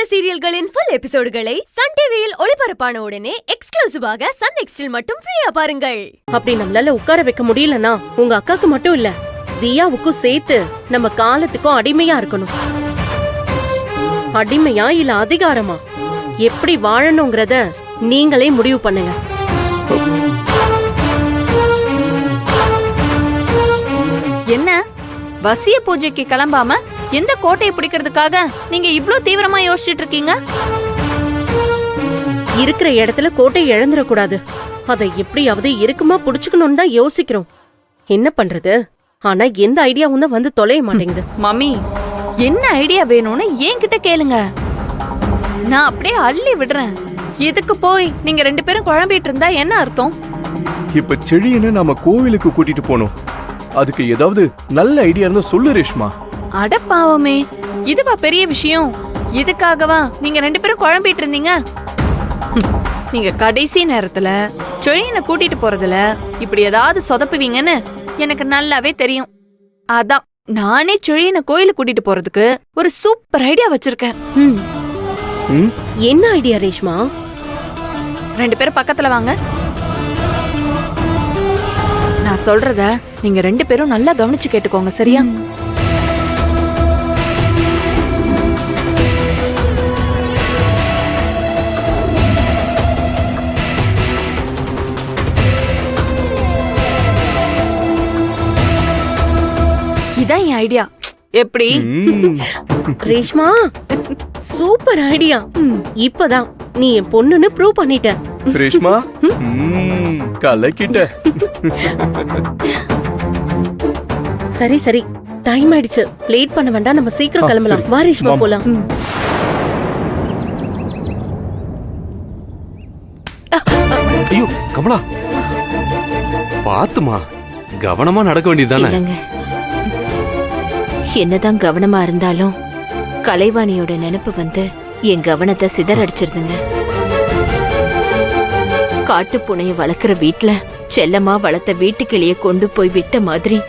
சீரியல்களின் full எபிசோடுகளை Sun டிவியில் ஒளிபரப்பான உடனே எக்ஸ்க்ளூசிவாக சன் நெக்ஸ்டில் மட்டும் ஃப்ரீயா பாருங்கள். அப்படி நம்மளால உட்கார வைக்க முடியலனா உங்க அக்காக்கு மட்டும் இல்ல தியாவுக்கும் சேர்த்து நம்ம காலத்துக்கும் அடிமையா இருக்கணும். அடிமையா இல்ல அதிகாரமா எப்படி வாழணும்ங்கறத நீங்களே முடிவு பண்ணுங்க. என்ன வசிய பூஜைக்கு கிளம்பாம எந்த கோட்டையை பிடிக்கிறதுக்காக நீங்க இவ்ளோ தீவிரமா யோசிச்சுட்டு இருக்கீங்க? இருக்கிற இடத்துல கோட்டையை இழந்துடக்கூடாது. அதை எப்படியாவது இருக்குமா புடிச்சுக்கணும்னு தான் யோசிக்கிறோம். என்ன பண்றது? ஆனா எந்த ஐடியாவும் தான் வந்து தொலைய மாட்டேங்குது. மம்மி, என்ன ஐடியா வேணும்னு என்கிட்ட கேளுங்க, நான் அப்படியே அள்ளி விடுறேன். இதுக்கு போய் நீங்க 2 பேரும் குழம்பிட்டு இருந்தா என்ன அர்த்தம்? இப்ப செழியனை நாம கோவிலுக்கு கூட்டிட்டு போனோம். அதுக்கு ஏதாவது நல்ல ஐடியா இருந்தா சொல்லு ரேஷ்மா. அட பாவமே, இதுவா பெரிய விஷயம்? இதுக்காகவா நீங்க 2 பேரும் குழம்பிட்டு இருந்தீங்க? நீங்க கடைசி நேரத்துல செழியனை கூட்டிட்டு போறதுல இப்படி ஏதாவது சொதப்புவீங்கன்னு எனக்கு நல்லாவே தெரியும். அதான் நானே செழியனை கோயிலுக்கு கூட்டிட்டு போறதுக்கு ஒரு சூப்பர் ஐடியா வச்சிருக்கேன். என்ன ஐடியா ரேஷ்மா? 2 பேரும் பக்கத்துல வாங்க. நான் சொல்றத நீங்க 2 பேரும் நல்லா கவனிச்சு கேட்டுக்கோங்க, சரியா? இதான் என் ஐடியா. எப்படி ரேஷ்மா? Super idea. இப்பதான் நீ என் பொண்ணுன்னு ப்ரூவ் பண்ணிட்ட. ரேஷ்மா கலக்கிட்ட. சரி சரி, டைம் ஆயிடுச்சு. லேட் பண்ண வேண்டாம், நம்ம சீக்கிரம் கிளம்பலாம். வா ரேஷ்மா, போலாம். ஐயோ கமலா, பாத்துமா, கவனமா நடக்க வேண்டியதுதானே? என்னதான் கவனமா இருந்தாலும் கலைவாணியோட நினைப்பு வந்து என் கவனத்தை சிதறடிச்சிருதுங்க. காட்டு பூனைய வளர்க்குற வீட்ல செல்லமா வளர்த்த வீட்டுக்கிளிய கொண்டு போய் விட்ட மாதிரி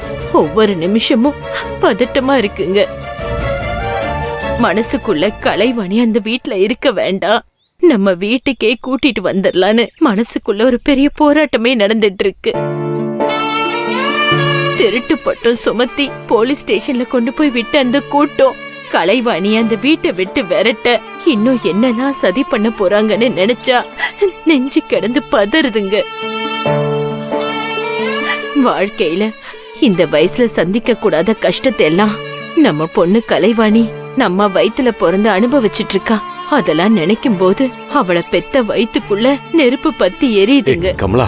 ஒவ்வொரு நிமிஷமும் பதட்டமா இருக்குங்க. மனசுக்குள்ள கலைவாணி அந்த வீட்ல இருக்க வேண்டாம், நம்ம வீட்டுக்கே கூட்டிட்டு வந்துடலான்னு மனசுக்குள்ள ஒரு பெரிய போராட்டமே நடந்துட்டு இருக்கு. திருட்டு பட்டம் சுமத்தி போலீஸ் ஸ்டேஷன்ல கொண்டு போய் விட்ட அந்த கூட்டம் கலைவாணி அந்த வீட்டை விட்டு விரட்ட இன்னும் என்னெல்லாம் சதி பண்ண போறாங்கன்னு நினைச்சா நெஞ்சு கிடந்து பதறுதுங்க. வாழ்க்கையில இந்த வயசுல சந்திக்க கூடாத கஷ்டத்தை எல்லாம் நம்ம பொண்ணு கலைவாணி நம்ம வயித்துல பிறந்து அனுபவிச்சுட்டு இருக்கா. அதெல்லாம் நினைக்கும் போது அவளை பெத்த வயித்துக்குள்ள நெருப்பு பத்தி எரியுதுங்க. கமலா,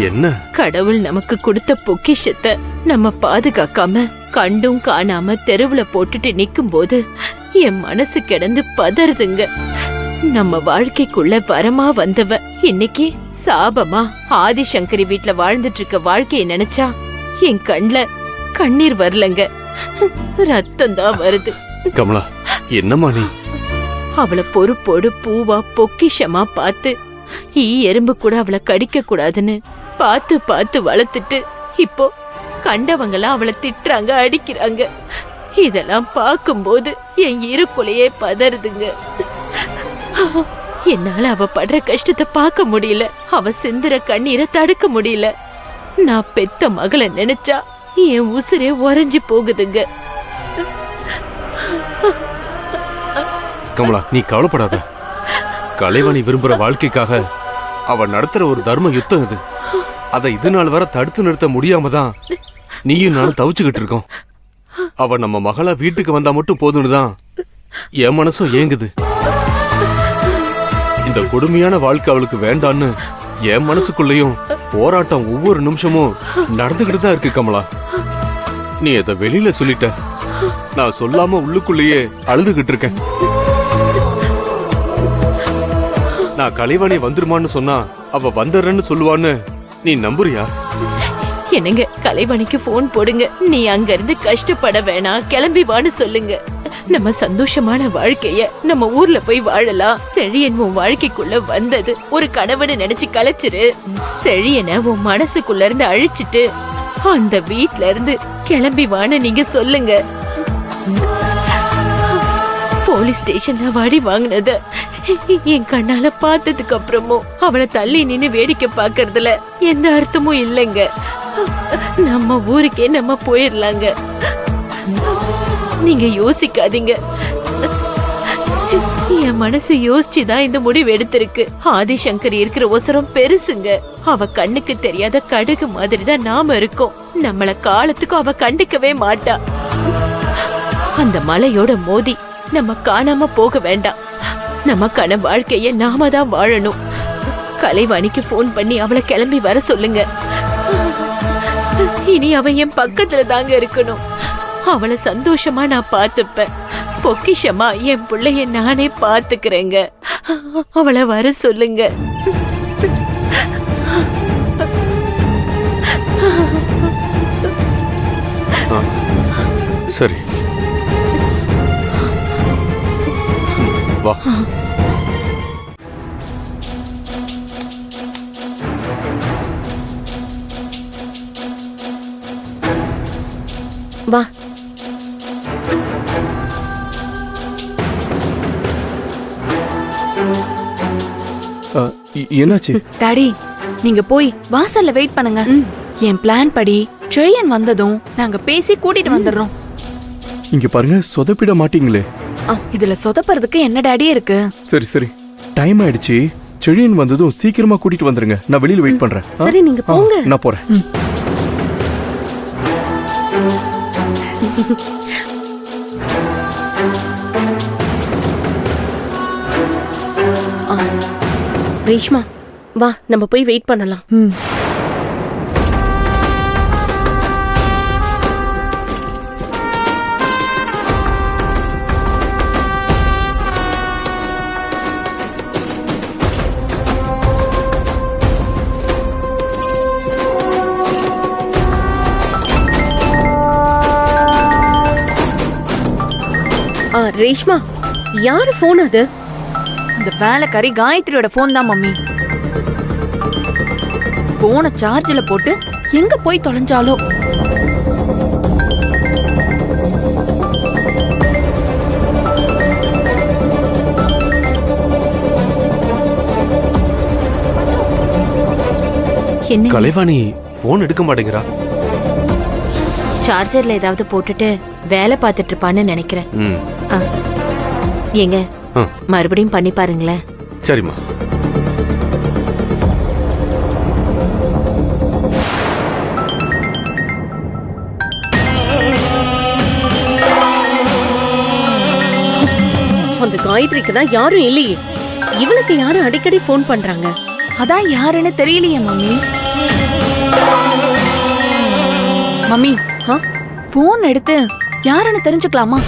என்ன? கடவுள் நமக்கு கொடுத்த பொக்கிஷத்தை நம்ம பாதுகாக்காம கண்டும் காணாம தெருவுல போட்டுட்டு நிக்கும் போது என் மனசு கிடந்து பதறுதுங்க. நம்ம வாழ்க்கைக்குள்ள வரமா வந்தவ இன்னைக்கு சாபமா ஆதிசங்கரி வீட்ல வாழ்ந்துட்டு இருக்க வாழ்க்கைய நினைச்சா என் கண்ல கண்ணீர் வரலங்க, ரத்தம் தான் வருது. கமலா, என்னம்மா நீ? அவளை பொறுப்போடு பூவா பொக்கிஷமா பார்த்து எறும்பு கூட அவளை கடிக்க கூடாதுன்னு பார்த்து பார்த்து வளர்த்துட்டு இப்போ கண்டவங்களா அவளை திட்டுறாங்க, அடிக்கிறாங்க. இதெல்லாம் பார்க்கும்போது என் இருக்குலையே பதறுதுங்க. என்னால அவ படுற கஷ்டத்தை பார்க்க முடியல, அவ சிந்துற கண்ணீரை தடுக்க முடியல. நான் பெத்த மகளை நினைச்சா என் உசுரே உறைஞ்சு போகுதுங்க. கமலா, நீ கவலைப்படாத. கலைவாணி விரும்புற வாழ்க்கைக்காக அவ நடத்துற ஒரு தர்ம யுத்தம் இது. அதை இது நாள் வரை தடுத்து நிறுத்த முடியாம தான் நீயும் நானும் தவிச்சுக்கிட்டு இருக்கோம். அவ நம்ம மகளா வீட்டுக்கு வந்தா மட்டும் போதும்னு தான் என் மனசும் ஏங்குது. இந்த கொடுமையான வாழ்க்கை அவளுக்கு வேண்டான்னு என் மனசுக்குள்ளேயும் போராட்டம் ஒவ்வொரு நிமிஷமும் நடந்துகிட்டு தான் இருக்கு. கமலா, நீ அதை வெளியில சொல்லிட்ட, நான் சொல்லாம உள்ளுக்குள்ளேயே அழுதுகிட்டு இருக்கேன். நான் கலைவாணி வந்துருமான்னு சொன்னா அவ வந்துடுறேன்னு சொல்லுவான்னு நீ நம்புறியா? என்னங்க, கலைவாணிக்கு போன் போடுங்க. நீ அங்க இருந்து கஷ்டப்பட வேணாம், கிளம்பி வான்னு சொல்லுங்க. நம்ம சந்தோஷமான வாழ்க்கைய நம்ம ஊர்ல போய் வாழலாம். செழியன் உன் வாழ்க்கைக்குள்ள வந்தது ஒரு கனவுன்னு நினைச்சு கலைச்சிரு. செழியனை உன் மனசுக்குள்ள இருந்து அழிச்சிட்டு அந்த வீட்ல இருந்து கிளம்பி வான்னு நீங்க சொல்லுங்க. போலீஸ் ஸ்டேஷன்ல வடி வாங்கினத என் கண்ணால பார்த்ததுக்கு அப்புறமும் அவளை தள்ளி நின்னு வேடிக்கை பாக்குறதுல எந்த அர்த்தமும் இல்லைங்க. நம்ம ஊருக்கே நம்ம போயிடலாங்க. நீங்க யோசிக்காதீங்க. என் மனசு யோசிச்சுதான் இந்த முடிவு எடுத்திருக்கு. ஆதிசங்கர் இருக்கிற ஒசரம் பெருசுங்க. அவ கண்ணுக்கு தெரியாத கடுகு மாதிரிதான் நாம இருக்கோம். நம்மள காலத்துக்கும் அவ கண்டுக்கவே மாட்டா. அந்த மலையோட மோதி நம்ம காணாம போக வேண்டாம். நமக்கான வாழ்க்கைய நாம தான் வாழணும். கலைவாணிக்கு போன் பண்ணி அவளை கிளம்பி வர சொல்லுங்க. இனி அவ என் பக்கத்துல தாங்க இருக்கணும். அவளை சந்தோஷமா நான் பாத்துப்பேன். பொக்கிஷமா என் பிள்ளைய நானே பாத்துக்கிறேங்க. அவளை வர சொல்லுங்க. சரி வா. வா. என்னாச்சு? டாடி நீங்க போய் வாசல்ல வெயிட் பண்ணுங்க. என் பிளான் படி செழியன் வந்ததும் நாங்க பேசி கூட்டிட்டு வந்துடுறோம். இங்க பாருங்க, சொதப்பிட மாட்டீங்களே. இதுல சொதப்பறதுக்கு என்ன டாடி இருக்கு? சரி சரி, டைம் ஆயிடுச்சு. செழியன் வந்ததும் சீக்கிரமா கூட்டிட்டு வந்துருங்க. நான் வெளியில வெயிட் பண்றேன். சரி நீங்க போங்க. நான் போறேன். ரேஷ்மா வா, நம்ம போய் வெயிட் பண்ணலாம். ரேஷ்மா, யாரு போன் அது? அந்த வேலைக்காரி காயத்ரியோட போன் தான் மம்மி. போனை சார்ஜ்ல போட்டு எங்க போய் தொலைஞ்சாலோ. என்ன கலைவாணி போன் எடுக்க மாட்டேங்கிறா. சார்ஜர்ல ஏதாவது போட்டுட்டு வேலை பார்த்துட்டு இருப்பான்னு நினைக்கிறேன். ம், ஏங்க ஆ. மறுபடியும் பண்ணி பாருங்களேன். சரிம்மா. அந்த காயத்ரிக்கு தான் யாரும் இல்லையே. இவளுக்கு யாரும் அடிக்கடி போன் பண்றாங்க. அதான் யாருன்னு தெரியலையே மம்மி. மம்மி ஆ? போன் எடுத்து யாருன்னு தெரிஞ்சுக்கலாமா?